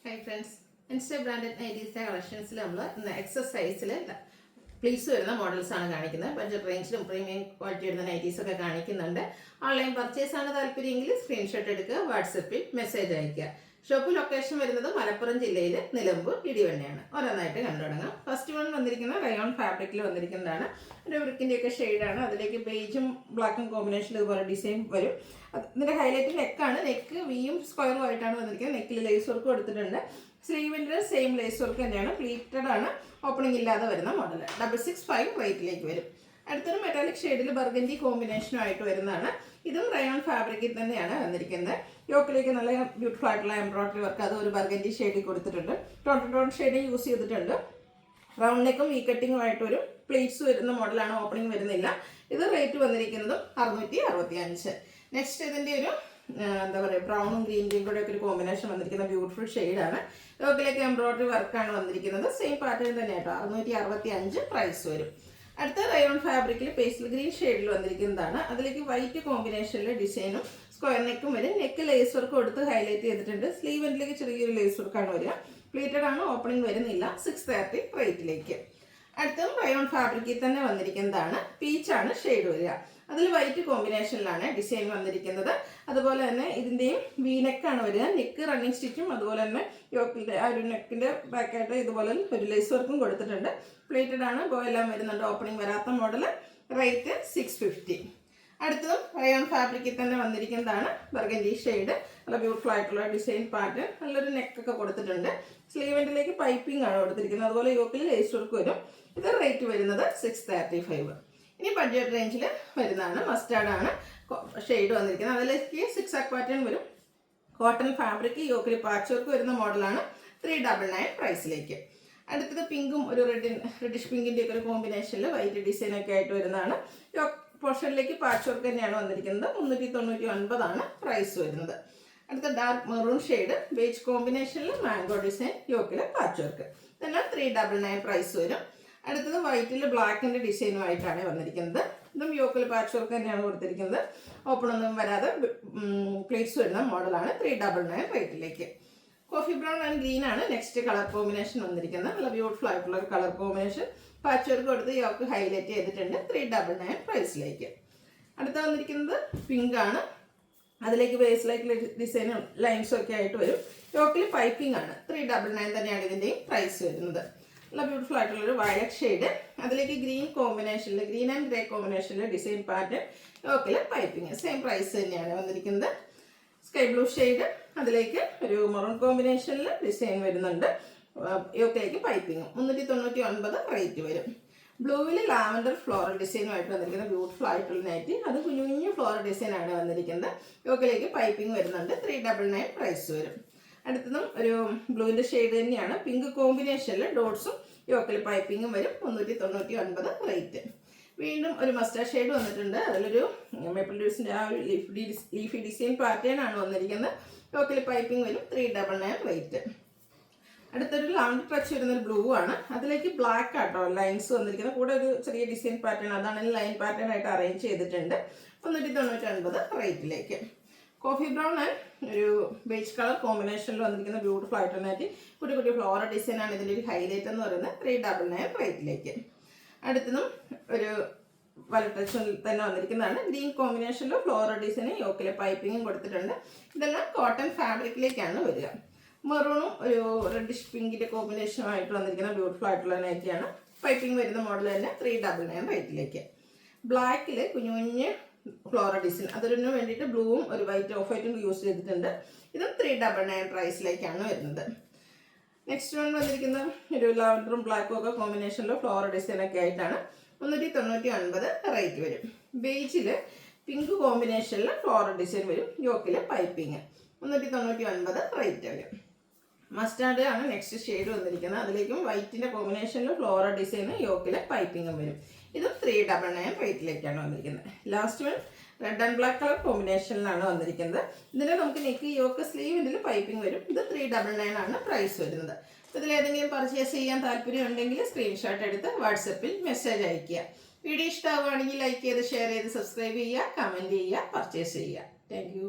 Hi friends, insta branded നൈറ്റീസിൻ്റെ കളക്ഷൻസിൽ നമ്മൾ ഇന്ന് എക്സസൈസിൽ please വരുന്ന മോഡൽസാണ് കാണിക്കുന്നത്. ബഡ്ജറ്റ് റേഞ്ചിലും പ്രീമിയം ക്വാളിറ്റി വരുന്ന നൈറ്റീസൊക്കെ കാണിക്കുന്നുണ്ട്. ഓൺലൈൻ പർച്ചേസ് ആണ് താല്പര്യമെങ്കിൽ സ്ക്രീൻഷോട്ട് എടുക്കുക, വാട്സപ്പിൽ മെസ്സേജ് അയയ്ക്കുക. ഷോപ്പ് ലൊക്കേഷൻ വരുന്നത് മലപ്പുറം ജില്ലയിൽ നിലമ്പൂർ ഇടിവണ്ണയാണ്. ഓരോന്നായിട്ട് കണ്ടു തുടങ്ങാം. ഫസ്റ്റ് വൺ വന്നിരിക്കുന്ന റയോൺ ഫാബ്രിക്കിൽ വന്നിരിക്കുന്നതാണ്. ഒരു വൃക്കിൻ്റെയൊക്കെ ഷെയ്ഡാണ്. അതിലേക്ക് ബേജും ബ്ലാക്കും കോമ്പിനേഷനിൽ ഇതുപോലെ ഡിസൈൻ വരും. ഇതിൻ്റെ ഹൈലൈറ്റ് നെക്കാണ്. നെക്ക് വിയും സ്ക്വയറും ആയിട്ടാണ് വന്നിരിക്കുന്നത്. നെക്കിൽ ലേസ് വർക്ക് കൊടുത്തിട്ടുണ്ട്. സ്ലീവിൻ്റെ സെയിം ലേസ് വർക്ക് തന്നെയാണ്. പ്ലീറ്റഡ് ആണ്. ഓപ്പണിംഗ് ഇല്ലാതെ വരുന്ന മോഡൽ 665 റേറ്റിലേക്ക് വരും. അടുത്തൊരു മെറ്റാലിക് ഷെയ്ഡിൽ ബർഗൻഡി കോമ്പിനേഷനുമായിട്ട് വരുന്നതാണ്. ഇതും റയോൺ ഫാബ്രിക്കിൽ തന്നെയാണ് വന്നിരിക്കുന്നത്. യോക്കിലേക്ക് നല്ല ബ്യൂട്ടിഫുൾ ആയിട്ടുള്ള എംബ്രോയിഡറി വർക്ക്, അത് ഒരു ബർഗൻഡി ഷെയ്ഡിൽ കൊടുത്തിട്ടുണ്ട്. ടോൺ ഷെയ്ഡ് യൂസ് ചെയ്തിട്ടുണ്ട്. റൗണ്ട് നെക്കും വി കട്ടിങ്ങും ആയിട്ടൊരു പ്ലേറ്റ്സ് വരുന്ന മോഡലാണ്. ഓപ്പണിംഗ് വരുന്നില്ല. ഇത് റേറ്റ് വന്നിരിക്കുന്നതും 665. നെക്സ്റ്റ് ഇതിൻ്റെ ഒരു എന്താ പറയുക, ബ്രൗണും ഗ്രീൻ്റെയും കൂടെ ഒക്കെ ഒരു കോമ്പിനേഷൻ വന്നിരിക്കുന്ന ബ്യൂട്ടിഫുൾ ഷെയ്ഡാണ്. യോക്കിലേക്ക് എംബ്രോയിഡറി വർക്കാണ് വന്നിരിക്കുന്നത്. സെയിം പാറ്റേൺ തന്നെ കേട്ടോ. 665 പ്രൈസ് വരും. അടുത്ത റയോൺ ഫാബ്രിക്കിൽ പേസ്റ്റൽ ഗ്രീൻ ഷെയ്ഡിൽ വന്നിരിക്കുന്നതാണ്. അതിലേക്ക് വൈറ്റ് കോമ്പിനേഷനിലെ ഡിസൈനും സ്ക്വയർ നെക്കും വരും. നെക്ക് ലേസ് വർക്ക് കൊടുത്ത് ഹൈലൈറ്റ് ചെയ്തിട്ടുണ്ട്. സ്ലീവിലേക്ക് ചെറിയൊരു ലേസ് വർക്കാണ് വരിക. പ്ലീറ്റഡ് ആണ്. ഓപ്പണിംഗ് വരുന്നില്ല. 630 റേറ്റിലേക്ക്. അടുത്തതും റയോൺ ഫാബ്രിക്കിൽ തന്നെ വന്നിരിക്കുന്നതാണ്. പീച്ചാണ് ഷെയ്ഡ് വരിക. അതിൽ വൈറ്റ് കോമ്പിനേഷനിലാണ് ഡിസൈൻ വന്നിരിക്കുന്നത്. അതുപോലെ തന്നെ ഇതിൻ്റെയും വി നെക്കാണ് വരിക. നെക്ക് റണ്ണിങ് സ്റ്റിച്ചും അതുപോലെ തന്നെ യോക്കിൻ്റെ ആ ഒരു നെക്കിൻ്റെ ബാക്കായിട്ട് ഇതുപോലെ ഒരു ലേസ് വർക്കും കൊടുത്തിട്ടുണ്ട്. പ്ലേറ്റഡ് ആണ്. ബോ എല്ലാം വരുന്നുണ്ട്. ഓപ്പണിംഗ് വരാത്ത മോഡൽ. റേറ്റ് 650. അടുത്തതും റയോൺ ഫാബ്രിക്കിൽ തന്നെ വന്നിരിക്കുന്നതാണ്. Burgundy shade. നല്ല ബ്യൂട്ടിഫുൾ ആയിട്ടുള്ള ഡിസൈൻ പാറ്റേൺ. നല്ലൊരു നെക്കൊക്കെ കൊടുത്തിട്ടുണ്ട്. സ്ലീവിൻ്റിലേക്ക് പൈപ്പിംഗ് ആണ് കൊടുത്തിരിക്കുന്നത്. അതുപോലെ യോക്കിൽ ലേസ് വർക്ക് വരും. ഇത് റേറ്റ് വരുന്നത് 635. ഇനി ബഡ്ജറ്റ് റേഞ്ചിൽ വരുന്നതാണ്. മസ്റ്റാർഡാണ് ഷെയ്ഡ് വന്നിരിക്കുന്നത്. അതിലേക്ക് 6 പാറ്റേൺ വരും. കോട്ടൺ ഫാബ്രിക്, യോക്കിൽ പാച്ച് വർക്ക് വരുന്ന മോഡലാണ്. 399 പ്രൈസിലേക്ക്. അടുത്തത് പിങ്കും ഒരു റെഡിഷ് പിങ്കിൻ്റെ ഒക്കെ ഒരു കോമ്പിനേഷനിൽ വൈറ്റ് ഡിസൈനൊക്കെ ആയിട്ട് വരുന്നതാണ്. പോർഷനിലേക്ക് പാച്ച് വർക്ക് തന്നെയാണ് വന്നിരിക്കുന്നത്. 399 പ്രൈസ് വരുന്നത്. അടുത്ത ഡാർക്ക് മെറൂൺ ഷെയ്ഡ്, ബേജ് കോമ്പിനേഷനിൽ മാംഗോ ഡിസൈൻ, യോക്കിൽ പാച്ച് വർക്ക്. ഇതെല്ലാം 399 പ്രൈസ് വരും. അടുത്തത് വൈറ്റിൽ ബ്ലാക്കിൻ്റെ ഡിസൈനുമായിട്ടാണ് വന്നിരിക്കുന്നത്. ഇതും യോക്കിൽ പാച്ച് വർക്ക് തന്നെയാണ് കൊടുത്തിരിക്കുന്നത്. ഓപ്പണൊന്നും വരാതെ പ്ലേറ്റ്സ് വരുന്ന മോഡലാണ്. 399 റേറ്റിലേക്ക്. കോഫി ബ്രൗൺ ആൻഡ് ഗ്രീൻ ആണ് നെക്സ്റ്റ് കളർ കോമ്പിനേഷൻ വന്നിരിക്കുന്നത്. നല്ല ബ്യൂട്ടിഫുൾ ആയിട്ടുള്ള ഒരു കളർ കോമ്പിനേഷൻ. പാച്ച് വർക്ക് കൊടുത്ത് യോക്ക് ഹൈലൈറ്റ് ചെയ്തിട്ടുണ്ട്. 399 പ്രൈസിലേക്ക്. അടുത്ത വന്നിരിക്കുന്നത് പിങ്ക് ആണ്. അതിലേക്ക് ബേസിലേക്ക് ഡിസൈനും ലൈൻസും ഒക്കെ ആയിട്ട് വരും. യോക്കിൽ പൈപ്പിംഗ് ആണ്. 399 തന്നെയാണ് ഇതിൻ്റെയും പ്രൈസ് വരുന്നത്. നല്ല ബ്യൂട്ടിഫുൾ ആയിട്ടുള്ളൊരു വയലറ്റ് ഷെയ്ഡ്. അതിലേക്ക് ഗ്രീൻ കോമ്പിനേഷനിൽ, ഗ്രീൻ ആൻഡ് ഗ്രേ കോമ്പിനേഷനിൽ ഡിസൈൻ പാറ്റേൺ, യോക്കിൽ പൈപ്പിംഗ്. സെയിം പ്രൈസ് തന്നെയാണ് വന്നിരിക്കുന്നത്. Sky blue shade. അതിലേക്ക് ഒരു മെറൂൺ കോമ്പിനേഷനിൽ ഡിസൈൻ വരുന്നുണ്ട്. യോക്കിലേക്ക് പൈപ്പിംഗ്. 399 റേറ്റ് വരും. ബ്ലൂവിൽ ലാവൻഡർ ഫ്ലോറൽ ഡിസൈനുമായിട്ട് വന്നിരിക്കുന്ന ബ്യൂട്ടിഫുൾ ആയിട്ടുള്ള നൈറ്റി. അത് കുഞ്ഞു കുഞ്ഞു ഫ്ലോറൽ ഡിസൈനാണ് വന്നിരിക്കുന്നത്. യോക്കിലേക്ക് പൈപ്പിംഗ് വരുന്നുണ്ട്. 399 പ്രൈസ് വരും. അടുത്തതും ഒരു ബ്ലൂവിൻ്റെ ഷെയ്ഡ് തന്നെയാണ്. പിങ്ക് കോമ്പിനേഷനിൽ ഡോട്ട്സും യോക്കിൽ പൈപ്പിങ്ങും വരും. 399 റേറ്റ്. വീണ്ടും ഒരു മസ്റ്റാർഡ് ഷെയ്ഡ് വന്നിട്ടുണ്ട്. അതിലൊരു മേപ്പിൾ ലീവ്സിൻ്റെ ആ ഒരു ലീഫി ഡിസൈൻ പാറ്റേൺ ആണ് വന്നിരിക്കുന്നത്. യോക്കിൽ പൈപ്പിംഗ് വരും. 399 റേറ്റ്. അടുത്തൊരു ലാവൻഡർ ടച്ച് വരുന്നൊരു ബ്ലൂ ആണ്. അതിലേക്ക് ബ്ലാക്ക് ആട്ടോ ലൈൻസ് വന്നിരിക്കുന്നത്. കൂടെ ഒരു ചെറിയ ഡിസൈൻ പാറ്റേൺ, അതാണ് ലൈൻ പാറ്റേൺ ആയിട്ട് അറേഞ്ച് ചെയ്തിട്ടുണ്ട്. 399 റേറ്റിലേക്ക്. കോഫി ബ്രൗൺ ആൻഡ് ഒരു ബേജ് കളർ കോമ്പിനേഷനിൽ വന്നിരിക്കുന്ന ബ്യൂട്ടിഫുൾ ആയിട്ട് കുട്ടി കുട്ടി ഫ്ലോറൽ ഡിസൈനാണ് ഇതിൻ്റെ ഒരു ഹൈലൈറ്റ് എന്ന് പറയുന്നത്. 399 റേറ്റിലേക്ക്. അടുത്തതും ഒരു വലറ്റ് ടച്ചിൽ തന്നെ വന്നിരിക്കുന്നതാണ്. ഗ്രീൻ കോമ്പിനേഷനിൽ ഫ്ലോറൽ ഡിസൈനും യോക്കിലെ പൈപ്പിങ്ങും കൊടുത്തിട്ടുണ്ട്. ഇതെല്ലാം കോട്ടൺ ഫാബ്രിക്കിലേക്കാണ് വരിക. മെറൂണും ഒരു റെഡിഷ് പിങ്കിൻ്റെ കോമ്പിനേഷനുമായിട്ട് വന്നിരിക്കുന്ന ബ്യൂട്ടിഫുൾ ആയിട്ടുള്ള നൈറ്റിയാണ്. പൈപ്പിംഗ് വരുന്ന മോഡൽ തന്നെ. 399 റേറ്റിലേക്ക്. ബ്ലാക്കിൽ കുഞ്ഞു കുഞ്ഞ് ഫ്ലോറൽ ഡിസൈൻ, അതിന് വേണ്ടിയിട്ട് ബ്ലൂവും ഒരു വൈറ്റ് ഓഫ് വൈറ്റും യൂസ് ചെയ്തിട്ടുണ്ട്. ഇതും 399 പ്രൈസിലേക്കാണ് വരുന്നത്. നെക്സ്റ്റ് വൺ വന്നിരിക്കുന്ന ഒരു ലാവൻഡറും ബ്ലാക്കും ഒക്കെ കോമ്പിനേഷനിൽ ഫ്ലോറൽ ഡിസൈനൊക്കെ ആയിട്ടാണ്. 399 റേറ്റ് വരും. ബേജിൽ പിങ്ക് കോമ്പിനേഷനിൽ ഫ്ലോറൽ ഡിസൈൻ വരും. യോക്കിൽ പൈപ്പിങ്. 399 റേറ്റ് വരും. മസ്റ്റാർഡ് ആണ് നെക്സ്റ്റ് ഷെയ്ഡ് വന്നിരിക്കുന്നത്. അതിലേക്കും വൈറ്റിൻ്റെ കോമ്പിനേഷനിൽ ഫ്ലോറൽ ഡിസൈനും യോക്കിൽ പൈപ്പിങ്ങും വരും. ഇതും 399 റേറ്റിലേക്കാണ് വന്നിരിക്കുന്നത്. Last one red and black colour കോമ്പിനേഷനിലാണ് വന്നിരിക്കുന്നത്. ഇതിൽ നമുക്ക് നെക്ക് യോക്ക് സ്ലീവിൻ്റെ പൈപ്പിംഗ് വരും. ഇത് 399 ആണ് പ്രൈസ് വരുന്നത്. ഇതിലേതെങ്കിലും പർച്ചേസ് ചെയ്യാൻ താല്പര്യം ഉണ്ടെങ്കിൽ സ്ക്രീൻഷോട്ട് എടുത്ത് വാട്സപ്പിൽ മെസ്സേജ് അയയ്ക്കുക. വീഡിയോ ഇഷ്ടമാവുകയാണെങ്കിൽ ലൈക്ക് ചെയ്ത് ഷെയർ ചെയ്ത് സബ്സ്ക്രൈബ് ചെയ്യുക, കമൻറ്റ് ചെയ്യുക, പർച്ചേസ് ചെയ്യുക. Thank you.